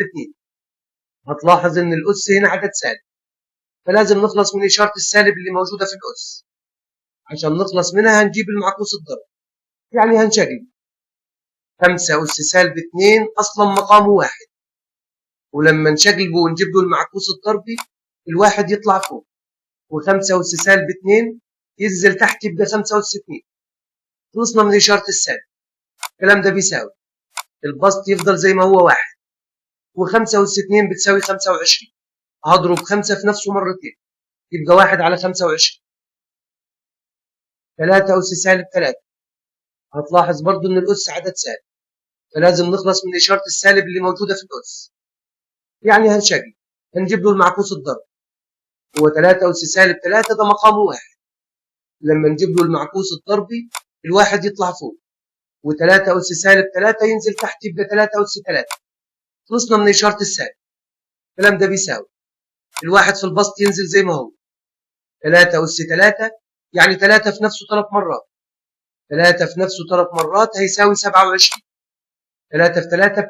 2. هتلاحظ إن الأس هنا عدد سالب، فلازم نخلص من إشارة السالب اللي موجودة في الأس. عشان نخلص منها هنجيب المعكوس الضربي، يعني هنشقلب 5 أس سالب 2 أصلا مقامه 1، ولما نشقلبه ونجيب له المعكوس الضربي الواحد يطلع فوق، و5 أس سالب 2 ينزل تحت يبقى 5 أس 2. خلصنا من إشارة السالب. الكلام ده بيساوي البسط يفضل زي ما هو 1، و5 أس 2 بتساوي 25. هضرب 5 في نفسه مرتين يبقى 1 على 25. 3 أس سالب 3. هتلاحظ برضو إن الأس عدد سالب، فلازم نخلص من إشارة السالب اللي موجودة في الأس، يعني هنشقلب هنجيب له المعكوس الضربي. هو 3 أس سالب 3 ده مقامه 1، لما نجيب له المعكوس الضربي الواحد يطلع فوق، و3 أس سالب 3 ينزل تحت يبقى 3 أس 3. خلصنا من إشارة السالب. الكلام ده بيساوي الواحد في البسط ينزل زي ما هو، 3 أس 3 يعني 3 في نفسه 3 مرات، 3 في نفسه 3 مرات هيساوي 27. 3 في 3